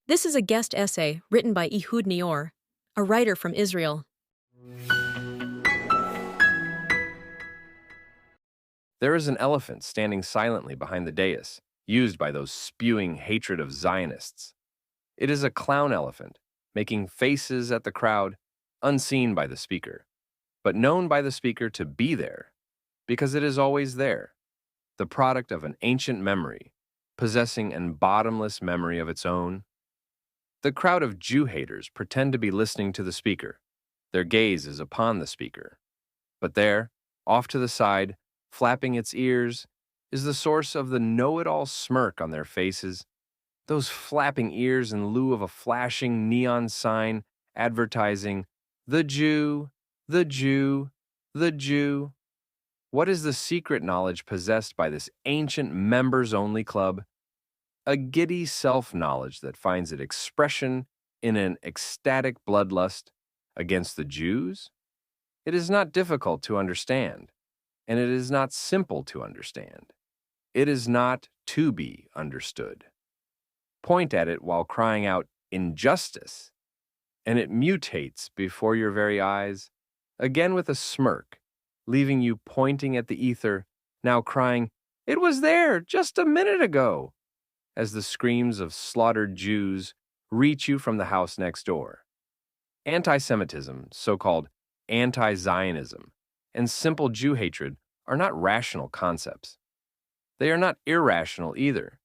This is a guest essay written by Ehud Nior, a writer from Israel. There is an elephant standing silently behind the dais, used by those spewing hatred of Zionists. It is a clown elephant, making faces at the crowd, unseen by the speaker, but known by the speaker to be there, because it is always there, the product of an ancient memory, possessing an bottomless memory of its own. The crowd of Jew haters pretend to be listening to the speaker. Their gaze is upon the speaker. But there, off to the side, flapping its ears, is the source of the know-it-all smirk on their faces, those flapping ears in lieu of a flashing neon sign advertising, "The Jew, the Jew, the Jew." What is the secret knowledge possessed by this ancient members-only club? A giddy self-knowledge that finds its expression in an ecstatic bloodlust against the Jews? It is not difficult to understand, and it is not simple to understand. It is not to be understood. Point at it while crying out, "Injustice!" and it mutates before your very eyes, again with a smirk, leaving you pointing at the ether, now crying, "It was there just a minute ago," as the screams of slaughtered Jews reach you from the house next door. Anti-Semitism, so-called anti-Zionism, and simple Jew hatred are not rational concepts. They are not irrational either.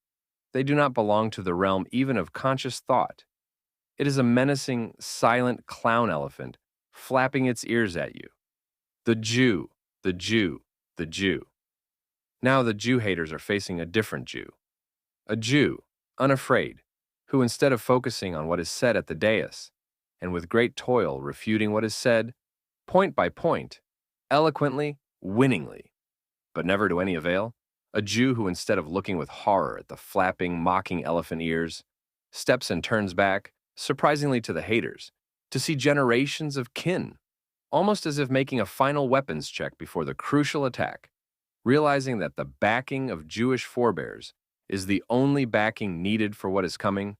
They do not belong to the realm even of conscious thought. It is a menacing, silent clown elephant flapping its ears at you. The Jew, the Jew, the Jew. Now the Jew haters are facing a different Jew. A Jew, unafraid, who instead of focusing on what is said at the dais, and with great toil refuting what is said, point by point, eloquently, winningly, but never to any avail, a Jew who instead of looking with horror at the flapping, mocking elephant ears, steps and turns back, surprisingly to the haters, to see generations of kin, almost as if making a final weapons check before the crucial attack, realizing that the backing of Jewish forebears is the only backing needed for what is coming,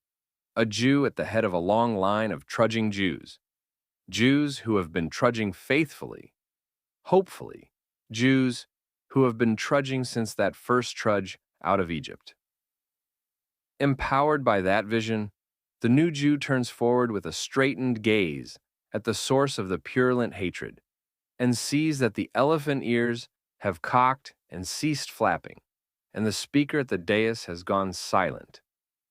a Jew at the head of a long line of trudging Jews, Jews who have been trudging faithfully, hopefully, Jews who have been trudging since that first trudge out of Egypt. Empowered by that vision, the new Jew turns forward with a straightened gaze at the source of the purulent hatred, and sees that the elephant ears have cocked and ceased flapping, and the speaker at the dais has gone silent,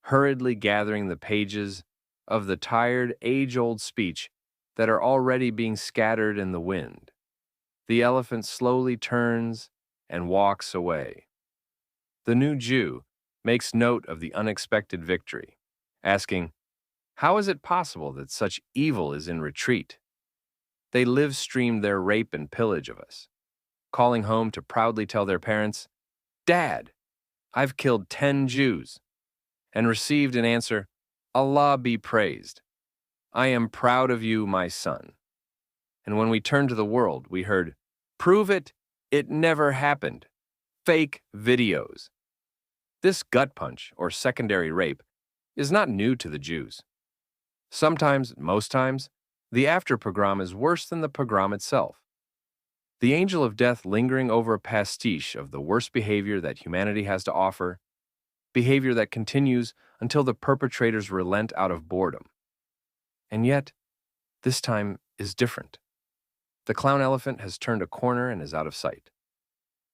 hurriedly gathering the pages of the tired, age-old speech that are already being scattered in the wind. The elephant slowly turns and walks away. The new Jew makes note of the unexpected victory, asking, "How is it possible that such evil is in retreat?" They live-stream their rape and pillage of us, calling home to proudly tell their parents, "Dad, I've killed 10 Jews," and received an answer, "Allah be praised. I am proud of you, my son." And when we turned to the world, we heard, "Prove it, it never happened. Fake videos." This gut punch, or secondary rape, is not new to the Jews. Sometimes, most times, the after-pogrom is worse than the pogrom itself. The angel of death lingering over a pastiche of the worst behavior that humanity has to offer, behavior that continues until the perpetrators relent out of boredom. And yet, this time is different. The clown elephant has turned a corner and is out of sight.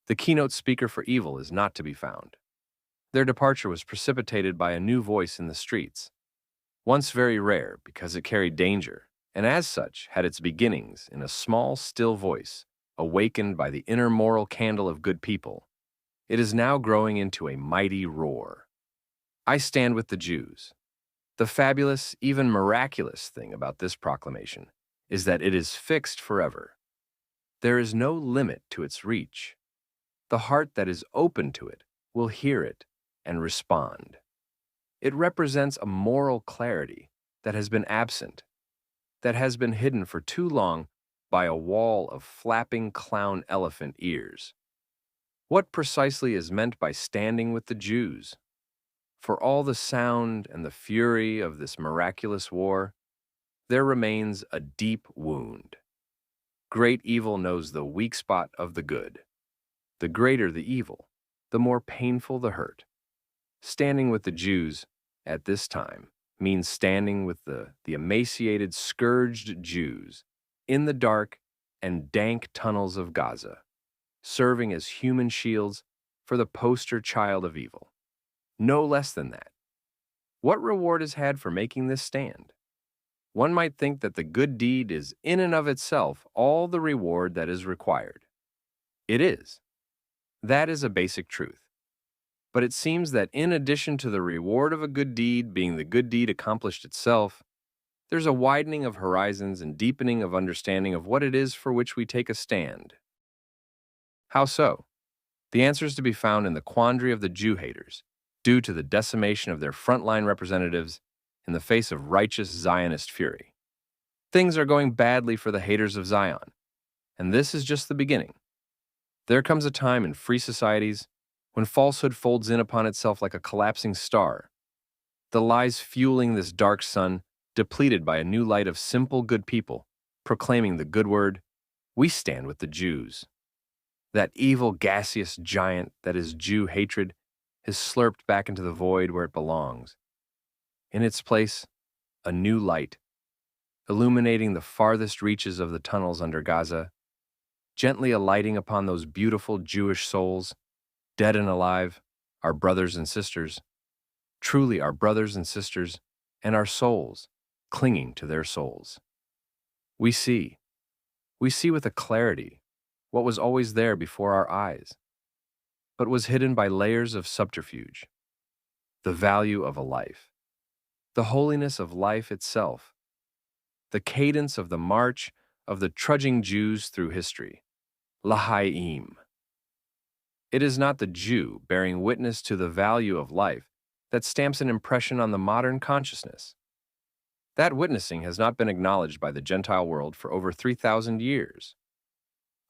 The keynote speaker for evil is not to be found. Their departure was precipitated by a new voice in the streets, once very rare because it carried danger, and as such had its beginnings in a small, still voice, awakened by the inner moral candle of good people. It is now growing into a mighty roar. I stand with the Jews. The fabulous, even miraculous thing about this proclamation is that it is fixed forever. There is no limit to its reach. The heart that is open to it will hear it and respond. It represents a moral clarity that has been absent, that has been hidden for too long by a wall of flapping clown elephant ears. What precisely is meant by standing with the Jews? For all the sound and the fury of this miraculous war, there remains a deep wound. Great evil knows the weak spot of the good. The greater the evil, the more painful the hurt. Standing with the Jews at this time means standing with the emaciated, scourged Jews in the dark and dank tunnels of Gaza, serving as human shields for the poster child of evil. No less than that. What reward is had for making this stand? One might think that the good deed is in and of itself all the reward that is required. It is. That is a basic truth. But it seems that in addition to the reward of a good deed being the good deed accomplished itself, there's a widening of horizons and deepening of understanding of what it is for which we take a stand. How so? The answer is to be found in the quandary of the Jew haters, due to the decimation of their frontline representatives in the face of righteous Zionist fury. Things are going badly for the haters of Zion, and this is just the beginning. There comes a time in free societies when falsehood folds in upon itself like a collapsing star, the lies fueling this dark sun depleted by a new light of simple good people, proclaiming the good word, we stand with the Jews. That evil gaseous giant that is Jew hatred is slurped back into the void where it belongs. In its place, a new light, illuminating the farthest reaches of the tunnels under Gaza, gently alighting upon those beautiful Jewish souls, dead and alive, our brothers and sisters, truly our brothers and sisters, and our souls, clinging to their souls. We see with a clarity what was always there before our eyes, but was hidden by layers of subterfuge. The value of a life, the holiness of life itself, the cadence of the march of the trudging Jews through history, L'Haim. It is not the Jew bearing witness to the value of life that stamps an impression on the modern consciousness. That witnessing has not been acknowledged by the Gentile world for over 3,000 years.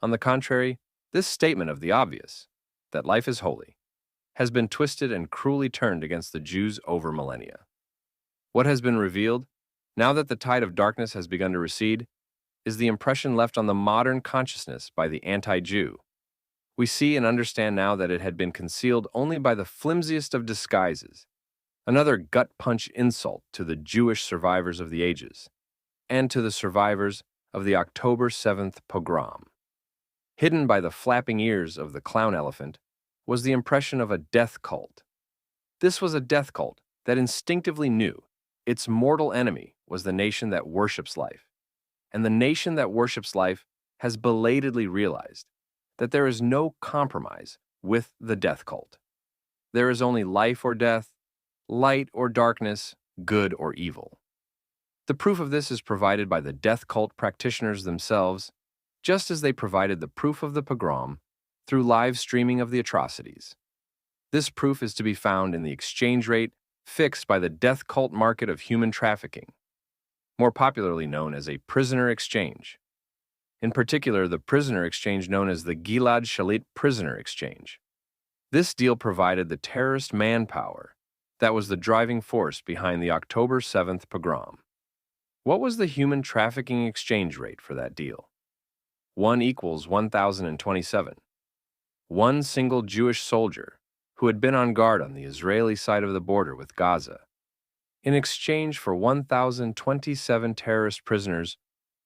On the contrary, this statement of the obvious, that life is holy, has been twisted and cruelly turned against the Jews over millennia. What has been revealed, now that the tide of darkness has begun to recede, is the impression left on the modern consciousness by the anti-Jew. We see and understand now that it had been concealed only by the flimsiest of disguises, another gut-punch insult to the Jewish survivors of the ages, and to the survivors of the October 7th pogrom. Hidden by the flapping ears of the clown elephant was the impression of a death cult. This was a death cult that instinctively knew its mortal enemy was the nation that worships life, and the nation that worships life has belatedly realized that there is no compromise with the death cult. There is only life or death, light or darkness, good or evil. The proof of this is provided by the death cult practitioners themselves, just as they provided the proof of the pogrom through live streaming of the atrocities. This proof is to be found in the exchange rate fixed by the death cult market of human trafficking, more popularly known as a prisoner exchange. In particular, the prisoner exchange known as the Gilad Shalit prisoner exchange. This deal provided the terrorist manpower that was the driving force behind the October 7th pogrom. What was the human trafficking exchange rate for that deal? 1 equals 1,027. One single Jewish soldier who had been on guard on the Israeli side of the border with Gaza, in exchange for 1,027 terrorist prisoners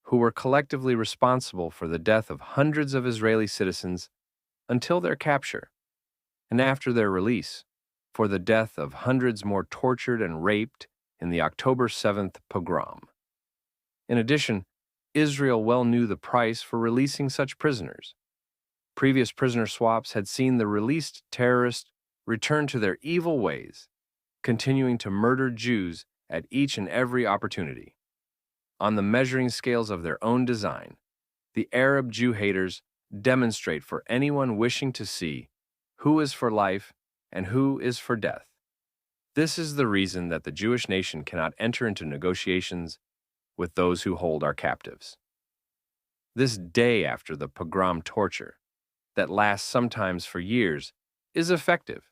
who were collectively responsible for the death of hundreds of Israeli citizens until their capture, and after their release, for the death of hundreds more tortured and raped in the October 7th pogrom. In addition, Israel well knew the price for releasing such prisoners. Previous prisoner swaps had seen the released terrorists return to their evil ways, continuing to murder Jews at each and every opportunity. On the measuring scales of their own design, the Arab Jew haters demonstrate for anyone wishing to see who is for life and who is for death. This is the reason that the Jewish nation cannot enter into negotiations with those who hold our captives. This day after the pogrom torture, that lasts sometimes for years, is effective.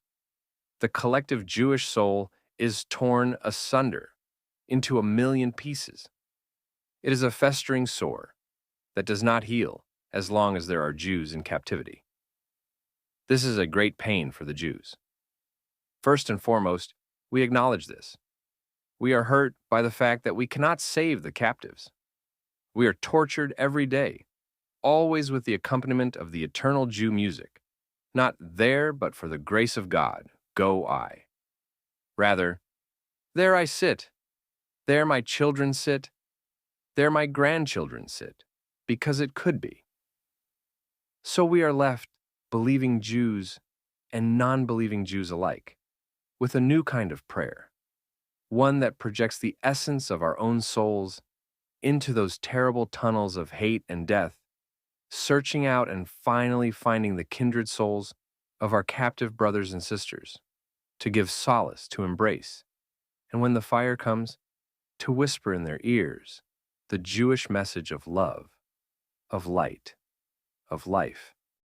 The collective Jewish soul is torn asunder into a million pieces. It is a festering sore that does not heal as long as there are Jews in captivity. This is a great pain for the Jews. First and foremost, we acknowledge this. We are hurt by the fact that we cannot save the captives. We are tortured every day, always with the accompaniment of the eternal Jew music. Not there, but for the grace of God, go I. Rather, there I sit, there my children sit, there my grandchildren sit, because it could be. So we are left, believing Jews and non-believing Jews alike, with a new kind of prayer, one that projects the essence of our own souls into those terrible tunnels of hate and death, searching out and finally finding the kindred souls of our captive brothers and sisters, to give solace, to embrace, and when the fire comes, to whisper in their ears the Jewish message of love, of light, of life.